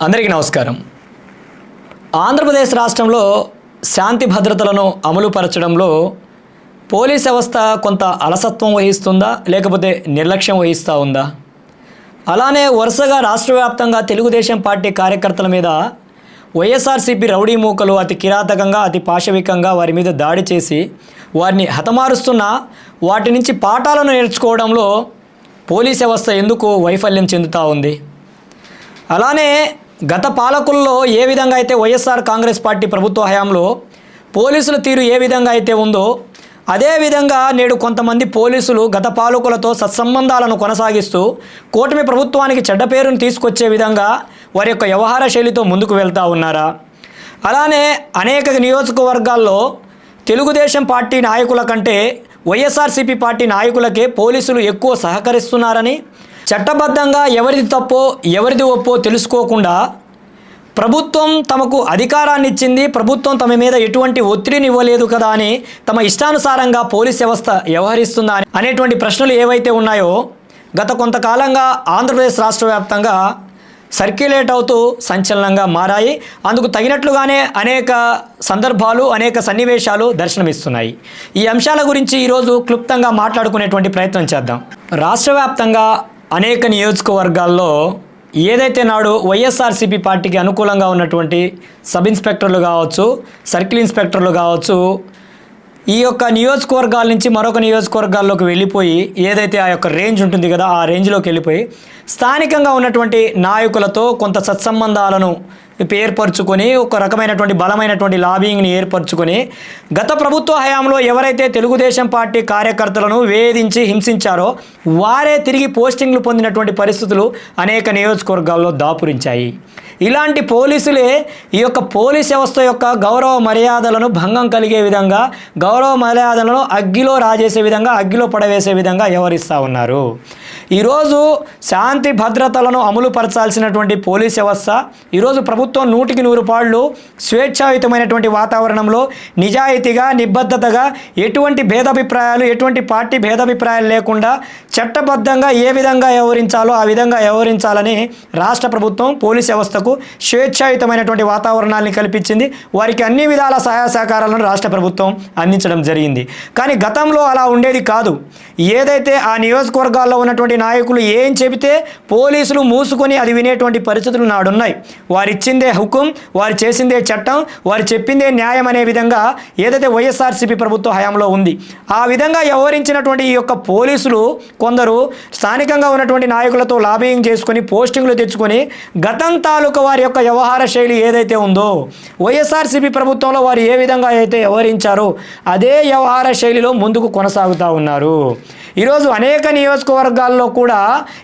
అందరికీ నమస్కారం. ఆంధ్రప్రదేశ్ రాష్ట్రంలో శాంతి భద్రతలను అమలుపరచడంలో పోలీస్ వ్యవస్థ కొంత అలసత్వం వహిస్తుందా లేకపోతే నిర్లక్ష్యం వహిస్తూ ఉందా? అలానే వరుసగా రాష్ట్ర వ్యాప్తంగా తెలుగుదేశం పార్టీ కార్యకర్తల మీద వైఎస్ఆర్సీపీ రౌడీ మూకలు అతి కిరాతకంగా అతి పాశవికంగా వారి మీద దాడి చేసి వారిని హతమారుస్తున్న వాటి నుంచి పాఠాలను నేర్చుకోవడంలో పోలీస్ వ్యవస్థ ఎందుకు వైఫల్యం చెందుతూ ఉంది? అలానే గత పాలకుల్లో ఏ విధంగా అయితే వైఎస్ఆర్ కాంగ్రెస్ పార్టీ ప్రభుత్వ హయాంలో పోలీసుల తీరు ఏ విధంగా అయితే ఉందో అదేవిధంగా నేడు కొంతమంది పోలీసులు గత పాలకులతో సత్సంబంధాలను కొనసాగిస్తూ కూటమి ప్రభుత్వానికి చెడ్డ పేరును తీసుకొచ్చే విధంగా వారి యొక్క వ్యవహార శైలితో ముందుకు వెళ్తూ ఉన్నారా? అలానే అనేక నియోజకవర్గాల్లో తెలుగుదేశం పార్టీ నాయకుల కంటే వైఎస్ఆర్సీపీ పార్టీ నాయకులకే పోలీసులు ఎక్కువ సహకరిస్తున్నారని, చట్టబద్ధంగా ఎవరిది తప్పో ఎవరిది ఒప్పో తెలుసుకోకుండా ప్రభుత్వం తమకు అధికారాన్ని ఇచ్చింది, ప్రభుత్వం తమ మీద ఎటువంటి ఒత్తిడిని ఇవ్వలేదు కదా అని తమ ఇష్టానుసారంగా పోలీస్ వ్యవస్థ వ్యవహరిస్తుందా అనేటువంటి ప్రశ్నలు ఏవైతే ఉన్నాయో గత కొంతకాలంగా ఆంధ్రప్రదేశ్ రాష్ట్ర వ్యాప్తంగా సర్క్యులేట్ అవుతూ సంచలనంగా మారాయి. అందుకు తగినట్లుగానే అనేక సందర్భాలు అనేక సన్నివేశాలు దర్శనమిస్తున్నాయి. ఈ అంశాల గురించి ఈరోజు క్లుప్తంగా మాట్లాడుకునేటువంటి ప్రయత్నం చేద్దాం. రాష్ట్ర వ్యాప్తంగా అనేక నియోజకవర్గాల్లో ఏదైతే నాడు వైఎస్ఆర్సీపీ పార్టీకి అనుకూలంగా ఉన్నటువంటి సబ్ ఇన్స్పెక్టర్లు కావచ్చు, సర్కిల్ ఇన్స్పెక్టర్లు కావచ్చు, ఈ యొక్క నియోజకవర్గాల నుంచి మరొక నియోజకవర్గాల్లోకి వెళ్ళిపోయి ఏదైతే ఆ యొక్క రేంజ్ ఉంటుంది కదా ఆ రేంజ్లోకి వెళ్ళిపోయి స్థానికంగా ఉన్నటువంటి నాయకులతో కొంత సత్సంబంధాలను ఏర్పరచుకొని ఒక రకమైనటువంటి బలమైనటువంటి లాబింగ్ని ఏర్పరచుకొని గత ప్రభుత్వ హయాంలో ఎవరైతే తెలుగుదేశం పార్టీ కార్యకర్తలను వేధించి హింసించారో వారే తిరిగి పోస్టింగ్లు పొందినటువంటి పరిస్థితులు అనేక నియోజకవర్గాల్లో దాపురించాయి. ఇలాంటి పోలీసులే ఈ యొక్క పోలీస్ వ్యవస్థ యొక్క గౌరవ మర్యాదలను భంగం కలిగే విధంగా, గౌరవ మర్యాదలను అగ్గిలో రాజేసే విధంగా, అగ్గిలో పడవేసే విధంగా వ్యవహరిస్తూ ఉన్నారు. ఈరోజు శాంతి భద్రతలను అమలుపరచాల్సినటువంటి పోలీస్ వ్యవస్థ ఈరోజు ప్రభుత్వం 100% స్వేచ్ఛాయుతమైనటువంటి వాతావరణంలో నిజాయితీగా నిబద్ధతగా ఎటువంటి భేదాభిప్రాయాలు ఎటువంటి పార్టీ భేదాభిప్రాయాలు లేకుండా చట్టబద్ధంగా ఏ విధంగా వ్యవహరించాలో ఆ విధంగా వ్యవహరించాలని రాష్ట్ర ప్రభుత్వం పోలీస్ వ్యవస్థకు స్వేచ్ఛాయుతమైనటువంటి వాతావరణాన్ని కల్పించింది. వారికి అన్ని విధాల సహాయ సహకారాలను రాష్ట్ర ప్రభుత్వం అందించడం జరిగింది. కానీ గతంలో అలా ఉండేది కాదు. ఏదైతే ఆ నియోజకవర్గాల్లో ఉన్నటువంటి నాయకులు ఏం చెబితే పోలీసులు మూసుకొని అది వినేటువంటి పరిస్థితులు నాడున్నాయి. వారు ఇచ్చిందే హుకుం, వారు చేసిందే చట్టం, వారు చెప్పిందే న్యాయం అనే విధంగా ఏదైతే వైఎస్ఆర్సీపీ ప్రభుత్వ హయాంలో ఉంది ఆ విధంగా వ్యవహరించినటువంటి ఈ యొక్క పోలీసులు కొందరు స్థానికంగా ఉన్నటువంటి నాయకులతో లాబింగ్ చేసుకొని పోస్టింగ్లు తెచ్చుకొని గతం తాలూకా వారి యొక్క వ్యవహార శైలి ఏదైతే ఉందో వైఎస్ఆర్సీపీ ప్రభుత్వంలో వారు ఏ విధంగా అయితే వ్యవహరించారో అదే వ్యవహార శైలిలో ముందుకు కొనసాగుతూ ఉన్నారు. ఈరోజు అనేక నియోజకవర్గాల్లో కూడా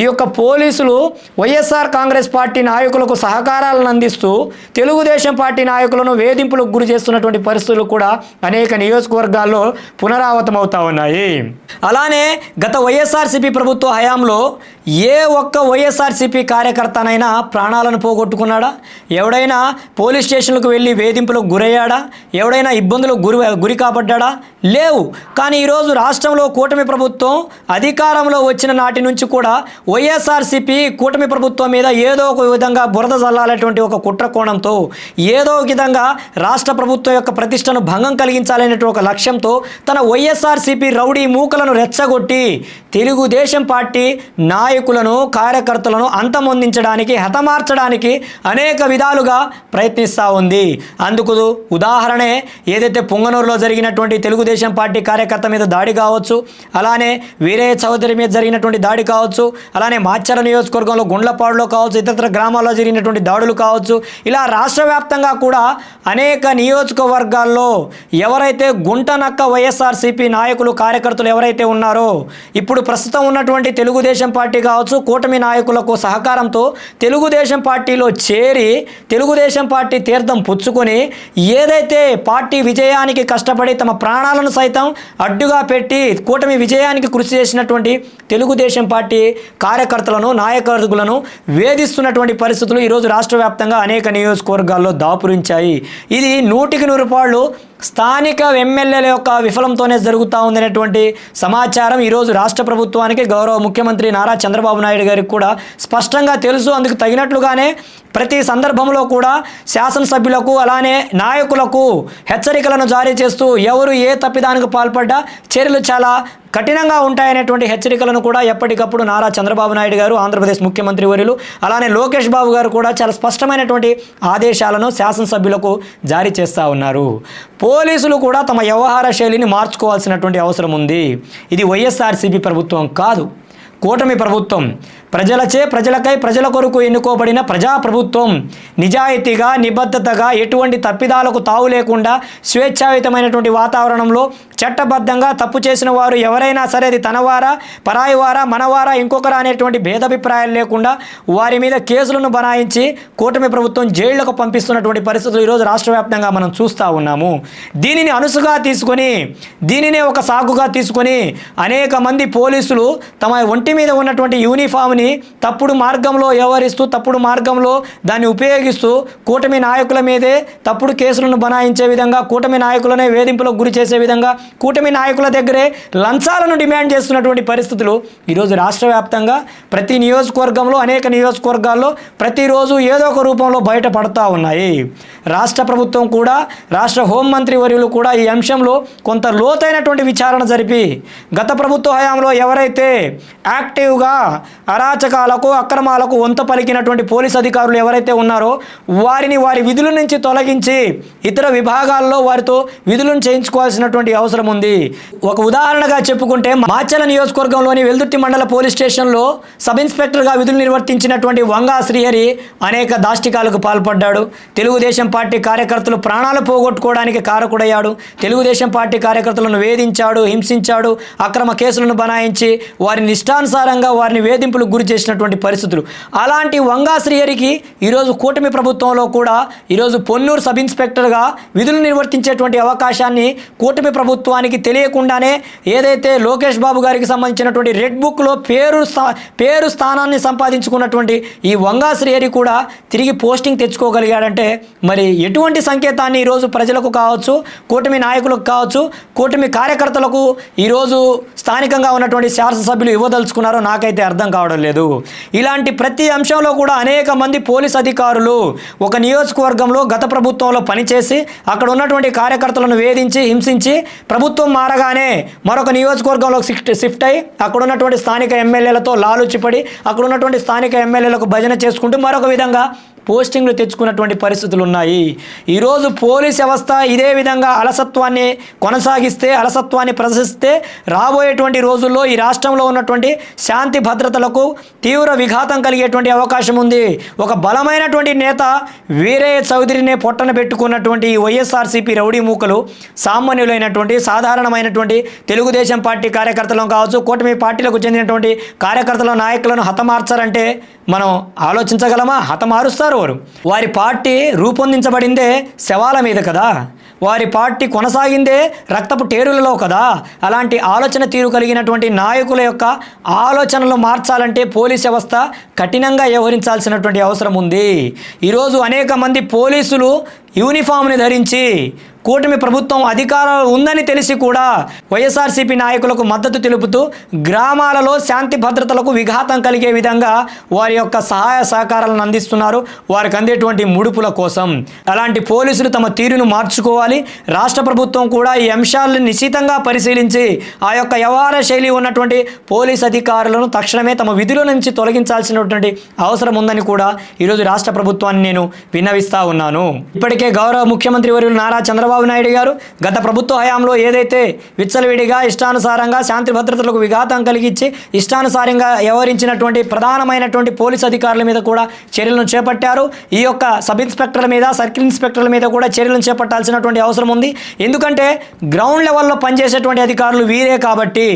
ఈ యొక్క పోలీసులు వైఎస్ఆర్ కాంగ్రెస్ పార్టీ నాయకులకు సహకారాలను అందిస్తూ తెలుగుదేశం పార్టీ నాయకులను వేధింపులకు గురి చేస్తున్నటువంటి పరిస్థితులు కూడా అనేక నియోజకవర్గాల్లో పునరావృతమవుతూ ఉన్నాయి. అలానే గత వైఎస్ఆర్సీపీ ప్రభుత్వ హయాంలో ఏ ఒక్క వైఎస్ఆర్సీపీ కార్యకర్తనైనా ప్రాణాలను పోగొట్టుకున్నాడా? ఎవడైనా పోలీస్ స్టేషన్లకు వెళ్ళి వేధింపులకు గురయ్యాడా? ఎవడైనా ఇబ్బందులకు గురి కాబడ్డా? లేవు. కానీ ఈరోజు రాష్ట్రంలో కూటమి ప్రభుత్వం అధికారంలో వచ్చిన నాటి నుంచి కూడా వైఎస్ఆర్సీపీ కూటమి ప్రభుత్వం మీద ఏదో ఒక విధంగా బురద జల్లాలటువంటి ఒక కుట్ర కోణంతో ఏదో ఒక విధంగా రాష్ట్ర ప్రభుత్వం యొక్క ప్రతిష్టను భంగం కలిగించాలనేటువంటి ఒక లక్ష్యంతో తన వైఎస్ఆర్సీపీ రౌడీ మూకలను రెచ్చగొట్టి తెలుగుదేశం పార్టీ నాయకులను కార్యకర్తలను అంతమొందించడానికి హతమార్చడానికి అనేక విధాలుగా ప్రయత్నిస్తూ ఉంది. అందుకు ఉదాహరణే ఏదైతే పొంగనూరులో జరిగినటువంటి తెలుగుదేశం పార్టీ కార్యకర్త మీద దాడి కావచ్చు, అలానే వీరే చౌదరి మీద జరిగినటువంటి దాడి కావచ్చు, అలానే మాచర్ల నియోజకవర్గంలో గుండ్లపాడులో కావచ్చు, ఇతర గ్రామాల్లో జరిగినటువంటి దాడులు కావచ్చు, ఇలా రాష్ట్ర వ్యాప్తంగా కూడా అనేక నియోజకవర్గాల్లో ఎవరైతే గుంటనక్క వైఎస్ఆర్సీపీ నాయకులు కార్యకర్తలు ఎవరైతే ఉన్నారో ఇప్పుడు ప్రస్తుతం ఉన్నటువంటి తెలుగుదేశం పార్టీ కావచ్చు కూటమి నాయకులకు సహకారంతో తెలుగుదేశం పార్టీలో చేరి తెలుగుదేశం పార్టీ తీర్థం పుచ్చుకొని ఏదైతే పార్టీ విజయానికి కష్టపడి తమ ప్రాణాలను సైతం అడ్డుగా పెట్టి కూటమి విజయానికి కృషి చేసినటువంటి తెలుగుదేశం పార్టీ కార్యకర్తలను నాయకులను వేధిస్తున్నటువంటి పరిస్థితులు ఈరోజు రాష్ట్ర వ్యాప్తంగా అనేక నియోజకవర్గాల్లో దాపురించాయి. ఇది 100% స్థానిక ఎమ్మెల్యేల యొక్క విఫలంతోనే జరుగుతూ ఉందనేటువంటి సమాచారం ఈరోజు రాష్ట్ర ప్రభుత్వానికి గౌరవ ముఖ్యమంత్రి నారా చంద్రబాబు నాయుడు గారికి కూడా స్పష్టంగా తెలుసు. అందుకు తగినట్లుగానే ప్రతి సందర్భంలో కూడా శాసనసభ్యులకు అలానే నాయకులకు హెచ్చరికలను జారీ చేస్తూ ఎవరు ఏ తప్పిదానికి పాల్పడ్డా చర్యలు చాలా కఠినంగా ఉంటాయనేటువంటి హెచ్చరికలను కూడా ఎప్పటికప్పుడు నారా చంద్రబాబు నాయుడు గారు, ఆంధ్రప్రదేశ్ ముఖ్యమంత్రి వర్యులు, అలానే లోకేష్ బాబు గారు కూడా చాలా స్పష్టమైనటువంటి ఆదేశాలను శాసనసభ్యులకు జారీ చేస్తూ ఉన్నారు. పోలీసులు కూడా తమ వ్యవహార శైలిని మార్చుకోవాల్సినటువంటి అవసరం ఉంది. ఇది వైఎస్ఆర్సీపీ ప్రభుత్వం కాదు, కూటమి ప్రభుత్వం. ప్రజలచే, ప్రజలకై, ప్రజల కొరకు ఎన్నుకోబడిన ప్రజాప్రభుత్వం. నిజాయితీగా, నిబద్ధతగా, ఎటువంటి తప్పిదాలకు తావు లేకుండా స్వేచ్ఛాయుతమైనటువంటి వాతావరణంలో చట్టబద్ధంగా తప్పు చేసిన వారు ఎవరైనా సరే, అది తనవారా, పరాయివారా, మనవారా, ఇంకొకరా అనేటువంటి భేదాభిప్రాయాలు లేకుండా వారి మీద కేసులను బనాయించి కూటమి ప్రభుత్వం జైళ్లకు పంపిస్తున్నటువంటి పరిస్థితులు ఈరోజు రాష్ట్ర వ్యాప్తంగా మనం చూస్తూ ఉన్నాము. దీనిని అనుసుగా తీసుకొని, దీనినే ఒక సాకుగా తీసుకొని అనేక మంది పోలీసులు తమ ఒంటి మీద ఉన్నటువంటి యూనిఫామ్ని తప్పుడు మార్గంలో వ్యవహరిస్తూ, తప్పుడు మార్గంలో దాన్ని ఉపయోగిస్తూ కూటమి నాయకుల మీదే తప్పుడు కేసులను బనాయించే విధంగా, కూటమి నాయకులనే వేధింపులకు గురి చేసే విధంగా, కూటమి నాయకుల దగ్గరే లంచాలను డిమాండ్ చేస్తున్నటువంటి పరిస్థితులు ఈరోజు రాష్ట్ర వ్యాప్తంగా ప్రతి నియోజకవర్గంలో, అనేక నియోజకవర్గాల్లో ప్రతిరోజు ఏదో ఒక రూపంలో బయటపడుతూ ఉన్నాయి. రాష్ట్ర ప్రభుత్వం కూడా, రాష్ట్ర హోంమంత్రి వర్యులు కూడా ఈ అంశంలో కొంత లోతైనటువంటి విచారణ జరిపి గత ప్రభుత్వ హయాంలో ఎవరైతే యాక్టివ్గా అరాచకాలకు, అక్రమాలకు వంత పలికినటువంటి పోలీస్ అధికారులు ఎవరైతే ఉన్నారో వారిని వారి విధుల నుంచి తొలగించి ఇతర విభాగాల్లో వారితో విధులను చేయించుకోవాల్సినటువంటి అవసరం ఉంది. ఒక ఉదాహరణగా చెప్పుకుంటే మాచల నియోజకవర్గంలోని వెల్దుర్తి మండల పోలీస్ స్టేషన్లో సబ్ ఇన్స్పెక్టర్గా విధులు నిర్వర్తించినటువంటి వంగా శ్రీహరి అనేక దాష్టికాలకు పాల్పడ్డాడు. తెలుగుదేశం పార్టీ కార్యకర్తలు ప్రాణాలు పోగొట్టుకోవడానికి కారకుడయ్యాడు. తెలుగుదేశం పార్టీ కార్యకర్తలను వేధించాడు, హింసించాడు, అక్రమ కేసులను బనాయించి వారిని ఇష్టానుసారంగా వారిని వేధింపులకు గురి చేసినటువంటి పరిస్థితులు. అలాంటి వంగా శ్రీహరికి ఈరోజు కూటమి ప్రభుత్వంలో కూడా ఈరోజు పొన్నూరు సబ్ ఇన్స్పెక్టర్గా విధులు నిర్వర్తించేటువంటి అవకాశాన్ని కూటమి ప్రభుత్వానికి తెలియకుండానే ఏదైతే లోకేష్ బాబు గారికి సంబంధించినటువంటి రెడ్ బుక్లో పేరు స్థానాన్ని సంపాదించుకున్నటువంటి ఈ వంగా శ్రీహరి కూడా తిరిగి పోస్టింగ్ తెచ్చుకోగలిగాడంటే మరి ఎటువంటి సంకేతాన్ని ఈరోజు ప్రజలకు కావచ్చు, కూటమి నాయకులకు కావచ్చు, కూటమి కార్యకర్తలకు ఈరోజు స్థానికంగా ఉన్నటువంటి శాసనసభ్యులు ఇవ్వదలుచుకున్నారో నాకైతే అర్థం కావడం లేదు. ఇలాంటి ప్రతి అంశంలో కూడా అనేక మంది పోలీస్ అధికారులు ఒక నియోజకవర్గంలో గత ప్రభుత్వంలో పనిచేసి అక్కడ ఉన్నటువంటి కార్యకర్తలను వేధించి, హింసించి ప్రభుత్వం మారగానే మరొక నియోజకవర్గంలో షిఫ్ట్ అయ్యి అక్కడ ఉన్నటువంటి స్థానిక ఎమ్మెల్యేలతో లాలుచిపడి అక్కడ ఉన్నటువంటి స్థానిక ఎమ్మెల్యేలకు భజన చేసుకుంటూ మరొక విధంగా పోస్టింగ్లు తెచ్చుకున్నటువంటి పరిస్థితులు ఉన్నాయి. ఈరోజు పోలీస్ వ్యవస్థ ఇదే విధంగా అలసత్వాన్ని కొనసాగిస్తే, అలసత్వాన్ని ప్రదర్శిస్తే రాబోయేటువంటి రోజుల్లో ఈ రాష్ట్రంలో ఉన్నటువంటి శాంతి భద్రతలకు తీవ్ర విఘాతం కలిగేటువంటి అవకాశం ఉంది. ఒక బలమైనటువంటి నేత వీరయ్య చౌదరినే పొట్టన పెట్టుకున్నటువంటి ఈ వైఎస్ఆర్సీపీ రౌడీ మూకలు సామాన్యులైనటువంటి, సాధారణమైనటువంటి తెలుగుదేశం పార్టీ కార్యకర్తలను కావచ్చు, కూటమి పార్టీలకు చెందినటువంటి కార్యకర్తల నాయకులను హతమార్చారంటే మనం ఆలోచించగలమా? హతమారుస్తారు వారు. వారి పార్టీ రూపొందించబడిందే శవాల మీద కదా, వారి పార్టీ కొనసాగిందే రక్తపు టేరులలో కదా. అలాంటి ఆలోచన తీరు కలిగినటువంటి నాయకుల యొక్క ఆలోచనలు మార్చాలంటే పోలీస్ వ్యవస్థ కఠినంగా వ్యవహరించాల్సినటువంటి అవసరం ఉంది. ఈరోజు అనేక మంది పోలీసులు యూనిఫామ్ని ధరించి కూటమి ప్రభుత్వం అధికారం ఉందని తెలిసి కూడా వైఎస్ఆర్సీపీ నాయకులకు మద్దతు తెలుపుతూ గ్రామాలలో శాంతి భద్రతలకు విఘాతం కలిగే విధంగా వారి యొక్క సహాయ సహకారాలను అందిస్తున్నారు, వారికి అందేటువంటి ముడుపుల కోసం. అలాంటి పోలీసులు తమ తీరును మార్చుకోవాలి. రాష్ట్ర ప్రభుత్వం కూడా ఈ అంశాలను నిశితంగా పరిశీలించి ఆ యొక్క వ్యవహార శైలి ఉన్నటువంటి పోలీస్ అధికారులను తక్షణమే తమ విధుల నుంచి తొలగించాల్సినటువంటి అవసరం ఉందని కూడా ఈరోజు రాష్ట్ర ప్రభుత్వాన్ని నేను విన్నవిస్తా ఉన్నాను. ఇప్పటికే గౌరవ ముఖ్యమంత్రి వర్యులు నారా చంద్రబాబు నాయుడు గారు గత ప్రభుత్వ హయాంలో ఏదైతే విచ్చలవిడిగా ఇష్టానుసారంగా శాంతి భద్రతలకు విఘాతం కలిగించి ఇష్టానుసారంగా వ్యవహరించినటువంటి ప్రధానమైనటువంటి పోలీస్ అధికారుల మీద కూడా చర్యలను చేపట్టారు. ఈ యొక్క సబ్ ఇన్స్పెక్టర్ల మీద, సర్కిల్ ఇన్స్పెక్టర్ల మీద కూడా చర్యలను చేపట్టాల్సినటువంటి అవసరం ఉంది. ఎందుకంటే గ్రౌండ్ లెవెల్లో పనిచేసేటువంటి అధికారులు వీరే కాబట్టి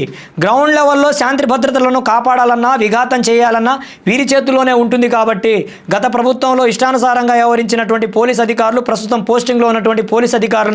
గ్రౌండ్ లెవెల్లో శాంతి భద్రతలను కాపాడాలన్నా, విఘాతం చేయాలన్నా వీరి చేతుల్లోనే ఉంటుంది. కాబట్టి గత ప్రభుత్వంలో ఇష్టానుసారంగా వ్యవహరించినటువంటి పోలీస్ అధికారులు ప్రస్తుతం పోస్టింగ్లో ఉన్నటువంటి పోలీస్ అధికారులను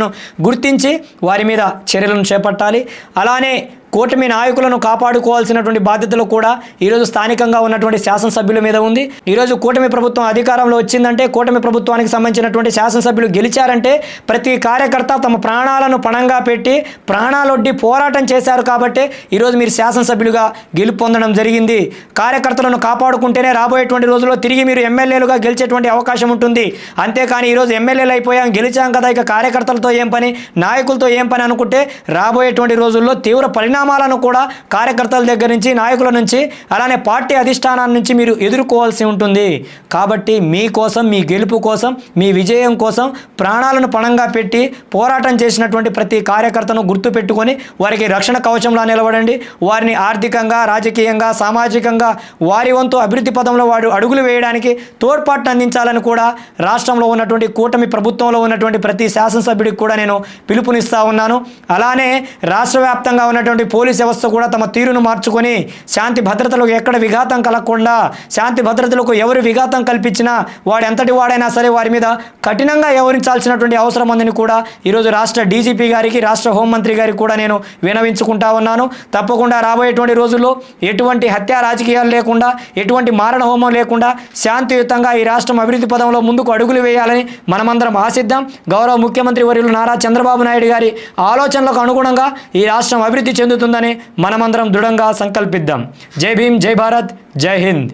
గుర్తించి వారి మీద చర్యలను చేపట్టాలి. అలానే కూటమి నాయకులను కాపాడుకోవాల్సినటువంటి బాధ్యతలు కూడా ఈరోజు స్థానికంగా ఉన్నటువంటి శాసనసభ్యుల మీద ఉంది. ఈరోజు కూటమి ప్రభుత్వం అధికారంలో వచ్చిందంటే, కూటమి ప్రభుత్వానికి సంబంధించినటువంటి శాసనసభ్యులు గెలిచారంటే ప్రతి కార్యకర్త తమ ప్రాణాలను పణంగా పెట్టి ప్రాణాలొడ్డి పోరాటం చేశారు కాబట్టి ఈరోజు మీరు శాసనసభ్యులుగా గెలుపొందడం జరిగింది. కార్యకర్తలను కాపాడుకుంటేనే రాబోయేటువంటి రోజుల్లో తిరిగి మీరు ఎమ్మెల్యేలుగా గెలిచేటువంటి అవకాశం ఉంటుంది. అంతేకాని ఈరోజు ఎమ్మెల్యేలు అయిపోయాం, గెలిచాం కదా, ఇక కార్యకర్తలతో ఏం పని, నాయకులతో ఏం పని అనుకుంటే రాబోయేటువంటి రోజుల్లో తీవ్ర పరిణామాలను కూడా కార్యకర్తల దగ్గర నుంచి, నాయకుల నుంచి, అలానే పార్టీ అధిష్టానాల నుంచి మీరు ఎదుర్కోవాల్సి ఉంటుంది. కాబట్టి మీకోసం, మీ గెలుపు కోసం, మీ విజయం కోసం ప్రాణాలను పణంగా పెట్టి పోరాటం చేసినటువంటి ప్రతి కార్యకర్తను గుర్తుపెట్టుకొని వారికి రక్షణ కవచంలా నిలబడండి. వారిని ఆర్థికంగా, రాజకీయంగా, సామాజికంగా వారి వంతు అభివృద్ధి పదంలో వాడు అడుగులు వేయడానికి తోడ్పాటును అందించాలని కూడా రాష్ట్రంలో ఉన్నటువంటి కూటమి ప్రభుత్వంలో ఉన్నటువంటి ప్రతి శాసనసభ్యుడికి కూడా నేను పిలుపునిస్తా ఉన్నాను. అలానే రాష్ట్ర వ్యాప్తంగా ఉన్నటువంటి పోలీస్ వ్యవస్థ కూడా తమ తీరును మార్చుకొని శాంతి భద్రతలకు ఎక్కడ విఘాతం కలగకుండా, శాంతి భద్రతలకు ఎవరు విఘాతం కల్పించినా వాడు ఎంతటి వాడైనా సరే వారి మీద కఠినంగా వ్యవహరించాల్సినటువంటి అవసరం ఉందని కూడా ఈరోజు రాష్ట్ర డీజీపీ గారికి, రాష్ట్ర హోంమంత్రి గారికి కూడా నేను వినవించుకుంటా ఉన్నాను. తప్పకుండా రాబోయేటువంటి రోజుల్లో ఎటువంటి హత్యా రాజకీయాలు లేకుండా, ఎటువంటి మారణ హోమం లేకుండా శాంతియుతంగా ఈ రాష్ట్రం అభివృద్ధి పదంలో ముందుకు అడుగులు వేయాలని మనమందరం ఆశిద్దాం. గౌరవ ముఖ్యమంత్రి వర్యులు నారా చంద్రబాబు నాయుడు గారి ఆలోచనలకు అనుగుణంగా ఈ రాష్ట్రం అభివృద్ధి చెందుతుందని మనమందరం దృఢంగా సంకల్పిద్దాం. జై భీమ్, జై భారత్, జై హింద్.